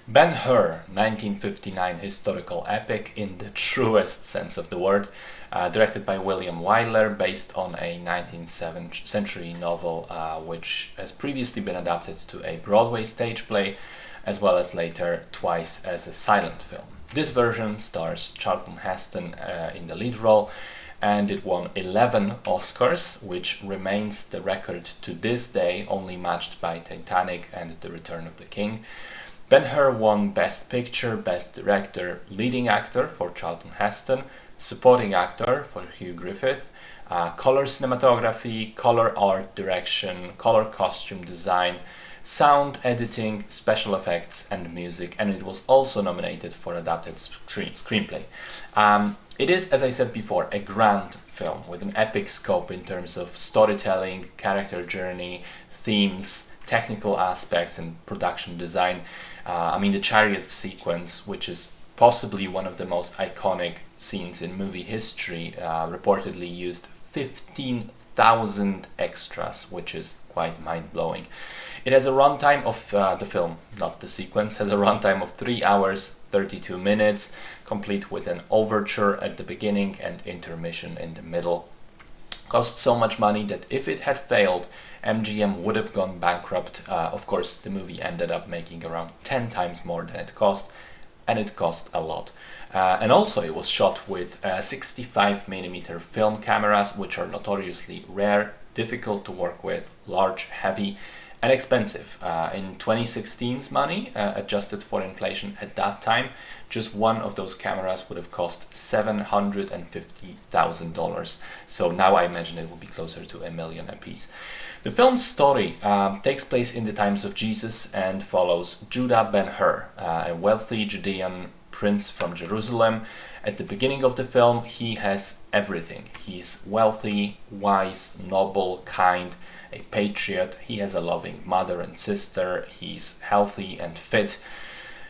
Ben-Hur, 1959 historical epic in the truest sense of the word, directed by William Wyler, based on a 19th century novel which has previously been adapted to a Broadway stage play, as well as later twice as a silent film. This version stars Charlton Heston in the lead role, and it won 11 Oscars, which remains the record to this day, only matched by Titanic and The Return of the King. Ben-Hur won Best Picture, Best Director, Leading Actor for Charlton Heston, Supporting Actor for Hugh Griffith, Color Cinematography, Color Art Direction, Color Costume Design, Sound Editing, Special Effects and Music, and it was also nominated for Adapted Screenplay. It is, as I said before, a grand film with an epic scope in terms of storytelling, character journey, themes, technical aspects and production design. The chariot sequence, which is possibly one of the most iconic scenes in movie history, reportedly used 15,000 extras, which is quite mind-blowing. It has a runtime of, the film, not the sequence, has a runtime of 3 hours, 32 minutes, complete with an overture at the beginning and intermission in the middle. Cost so much money that if it had failed, MGM would have gone bankrupt. Of course, the movie ended up making around 10 times more than it cost, and it cost a lot. And also it was shot with 65mm film cameras, which are notoriously rare, difficult to work with, large, heavy, and expensive. In 2016's money, adjusted for inflation at that time, just one of those cameras would have cost $750,000. So now I imagine it will be closer to $1 million a piece. The film's story takes place in the times of Jesus and follows Judah Ben-Hur, a wealthy Judean prince from Jerusalem. At the beginning of the film, he has everything. He's wealthy, wise, noble, kind, a patriot. He has a loving mother and sister. He's healthy and fit.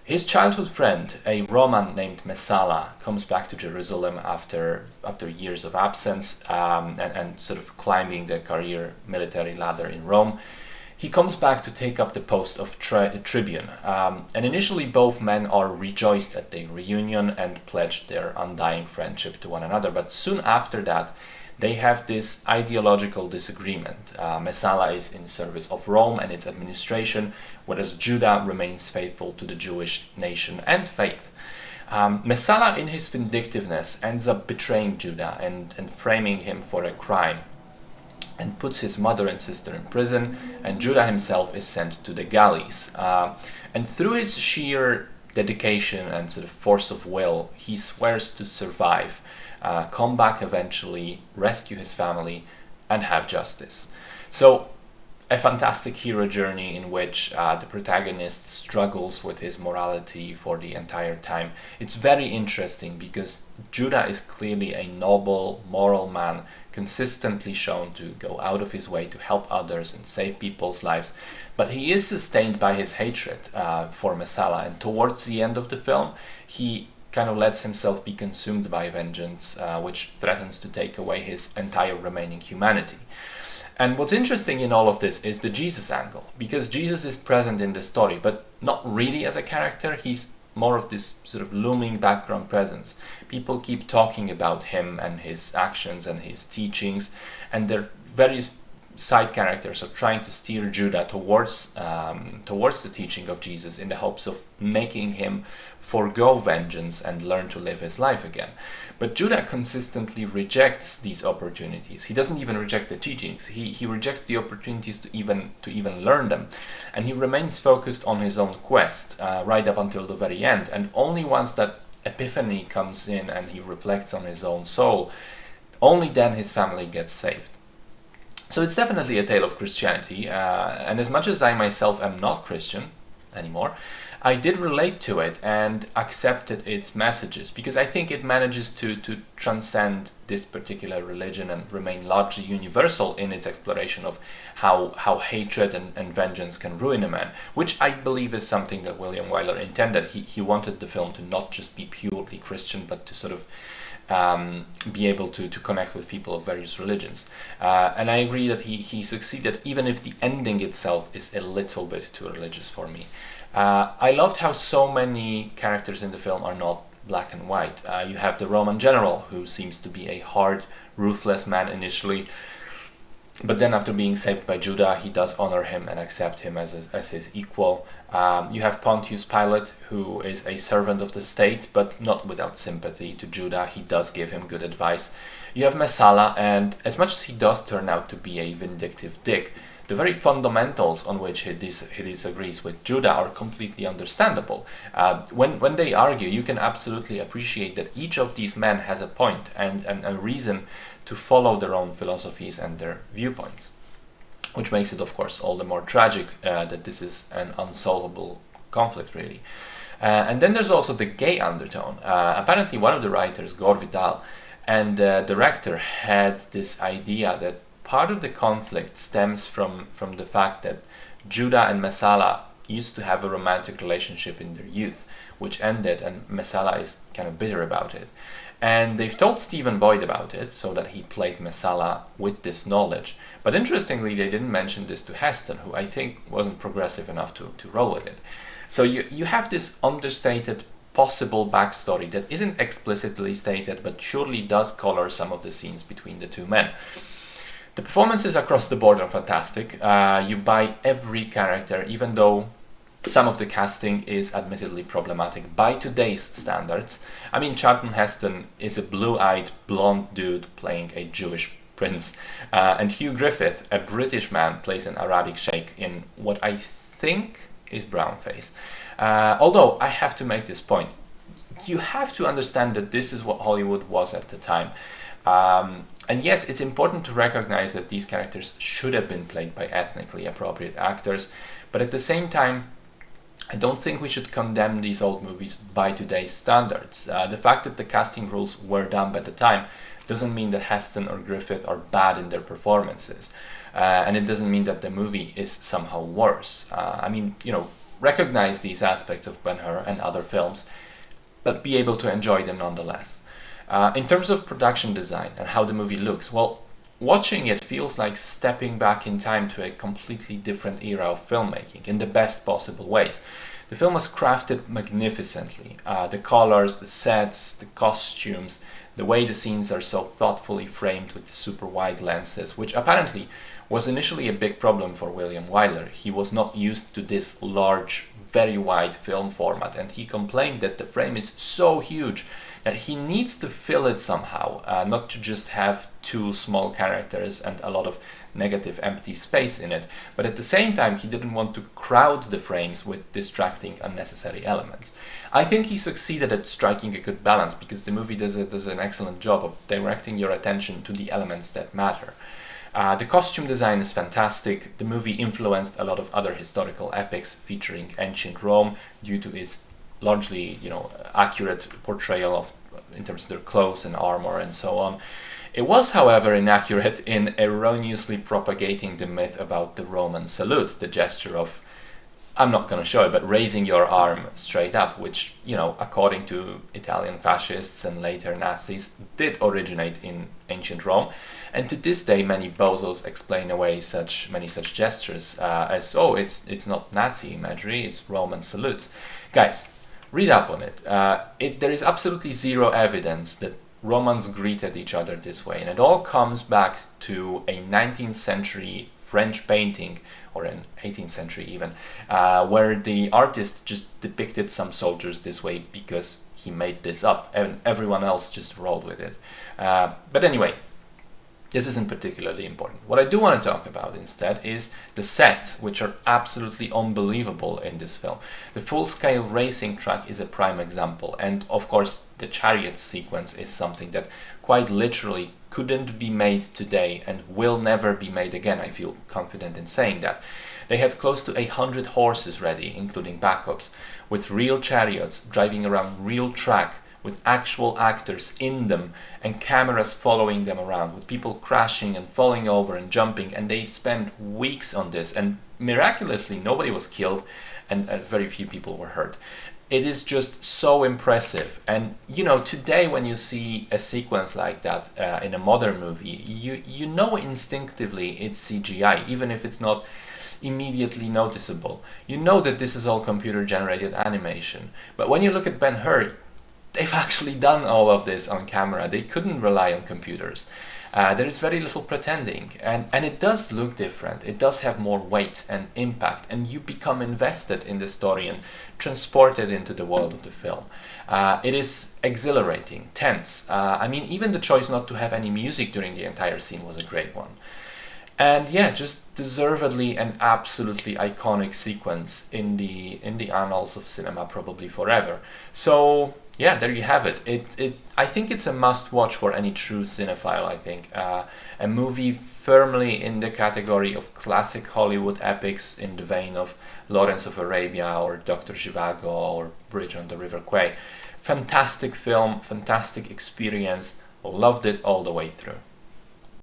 His childhood friend, a Roman named Messala, comes back to Jerusalem after years of absence and sort of climbing the career military ladder in Rome. He comes back to take up the post of tribune, and initially both men are rejoiced at their reunion and pledge their undying friendship to one another, but soon after that they have this ideological disagreement. Messala is in service of Rome and its administration, whereas Judah remains faithful to the Jewish nation and faith. Messala, in his vindictiveness, ends up betraying Judah and framing him for a crime, and puts his mother and sister in prison, and Judah himself is sent to the galleys. And through his sheer dedication and sort of force of will, he swears to survive, come back eventually, rescue his family, and have justice. So, a fantastic hero journey in which the protagonist struggles with his morality for the entire time. It's very interesting because Judah is clearly a noble, moral man, consistently shown to go out of his way to help others and save people's lives, but he is sustained by his hatred for Messala, and towards the end of the film he kind of lets himself be consumed by vengeance, which threatens to take away his entire remaining humanity. And what's interesting in all of this is the Jesus angle, because Jesus is present in the story, but not really as a character. He's more of this sort of looming background presence. People keep talking about him and his actions and his teachings, and their various side characters are trying to steer Judah towards the teaching of Jesus in the hopes of making him forgo vengeance and learn to live his life again. But Judah consistently rejects these opportunities. He doesn't even reject the teachings. He rejects the opportunities to even learn them, and he remains focused on his own quest right up until the very end. And only once that epiphany comes in and he reflects on his own soul, only then his family gets saved. So it's definitely a tale of Christianity, and as much as I myself am not Christian anymore, I did relate to it and accepted its messages, because I think it manages to transcend this particular religion and remain largely universal in its exploration of how hatred and vengeance can ruin a man, which I believe is something that William Wyler intended. He wanted the film to not just be purely Christian, but to sort of be able to connect with people of various religions. And I agree that he succeeded, even if the ending itself is a little bit too religious for me. I loved how so many characters in the film are not black and white. You have the Roman general, who seems to be a hard, ruthless man initially, but then after being saved by Judah, he does honor him and accept him as his equal. You have Pontius Pilate, who is a servant of the state, but not without sympathy to Judah. He does give him good advice. You have Messala, and as much as he does turn out to be a vindictive dick, the very fundamentals on which he disagrees with Judah are completely understandable. When they argue, you can absolutely appreciate that each of these men has a point and a reason to follow their own philosophies and their viewpoints, which makes it, of course, all the more tragic that this is an unsolvable conflict, really. And then there's also the gay undertone. Apparently, one of the writers, Gore Vidal, and the director had this idea that part of the conflict stems from the fact that Judah and Messala used to have a romantic relationship in their youth, which ended, and Messala is kind of bitter about it. And they've told Stephen Boyd about it, so that he played Messala with this knowledge. But interestingly, they didn't mention this to Heston, who I think wasn't progressive enough to roll with it. So you have this understated possible backstory that isn't explicitly stated, but surely does color some of the scenes between the two men. The performances across the board are fantastic. You buy every character, even though some of the casting is admittedly problematic by today's standards. I mean, Charlton Heston is a blue-eyed, blonde dude playing a Jewish prince. And Hugh Griffith, a British man, plays an Arabic sheikh in what I think is brownface. Although, I have to make this point. You have to understand that this is what Hollywood was at the time. And yes, it's important to recognize that these characters should have been played by ethnically appropriate actors, but at the same time, I don't think we should condemn these old movies by today's standards. The fact that the casting rules were dumb at the time doesn't mean that Heston or Griffith are bad in their performances. And it doesn't mean that the movie is somehow worse. I mean, recognize these aspects of Ben-Hur and other films, but be able to enjoy them nonetheless. In terms of production design and how the movie looks, well, watching it feels like stepping back in time to a completely different era of filmmaking in the best possible ways. The film was crafted magnificently. The colors, the sets, the costumes, the way the scenes are so thoughtfully framed with super wide lenses, which apparently was initially a big problem for William Wyler. He was not used to this large, very wide film format, and he complained that the frame is so huge that he needs to fill it somehow, not to just have two small characters and a lot of negative empty space in it, but at the same time he didn't want to crowd the frames with distracting unnecessary elements. I think he succeeded at striking a good balance, because the movie does an excellent job of directing your attention to the elements that matter. The costume design is fantastic. The movie influenced a lot of other historical epics featuring ancient Rome due to its largely, accurate portrayal of, in terms of their clothes and armor and so on. It was, however, inaccurate in erroneously propagating the myth about the Roman salute, the gesture of, I'm not going to show it, but raising your arm straight up, which, according to Italian fascists and later Nazis, did originate in ancient Rome. And to this day, many bozos explain away many such gestures as, oh, it's not Nazi imagery, it's Roman salutes. Guys, read up on it. There is absolutely zero evidence that Romans greeted each other this way, and it all comes back to a 19th century French painting, or an 18th century even, where the artist just depicted some soldiers this way because he made this up, and everyone else just rolled with it. But anyway, this isn't particularly important. What I do want to talk about instead is the sets, which are absolutely unbelievable in this film. The full-scale racing track is a prime example, and of course the chariot sequence is something that quite literally couldn't be made today and will never be made again. I feel confident in saying that. They had close to 100 horses ready, including backups, with real chariots driving around real track, with actual actors in them and cameras following them around, with people crashing and falling over and jumping, and they spent weeks on this, and miraculously nobody was killed and very few people were hurt. It is just so impressive. And today when you see a sequence like that in a modern movie, you know instinctively it's CGI, even if it's not immediately noticeable. You know that this is all computer generated animation. But when you look at Ben-Hur, they've actually done all of this on camera. They couldn't rely on computers. There is very little pretending, and it does look different. It does have more weight and impact, and you become invested in the story and transported into the world of the film. It is exhilarating, tense. I mean, even the choice not to have any music during the entire scene was a great one. And yeah, just deservedly an absolutely iconic sequence in the annals of cinema, probably forever. So yeah, there you have it. I think it's a must-watch for any true cinephile. I think a movie firmly in the category of classic Hollywood epics, in the vein of Lawrence of Arabia or Dr. Zhivago or Bridge on the River Kwai. Fantastic film, fantastic experience. Loved it all the way through.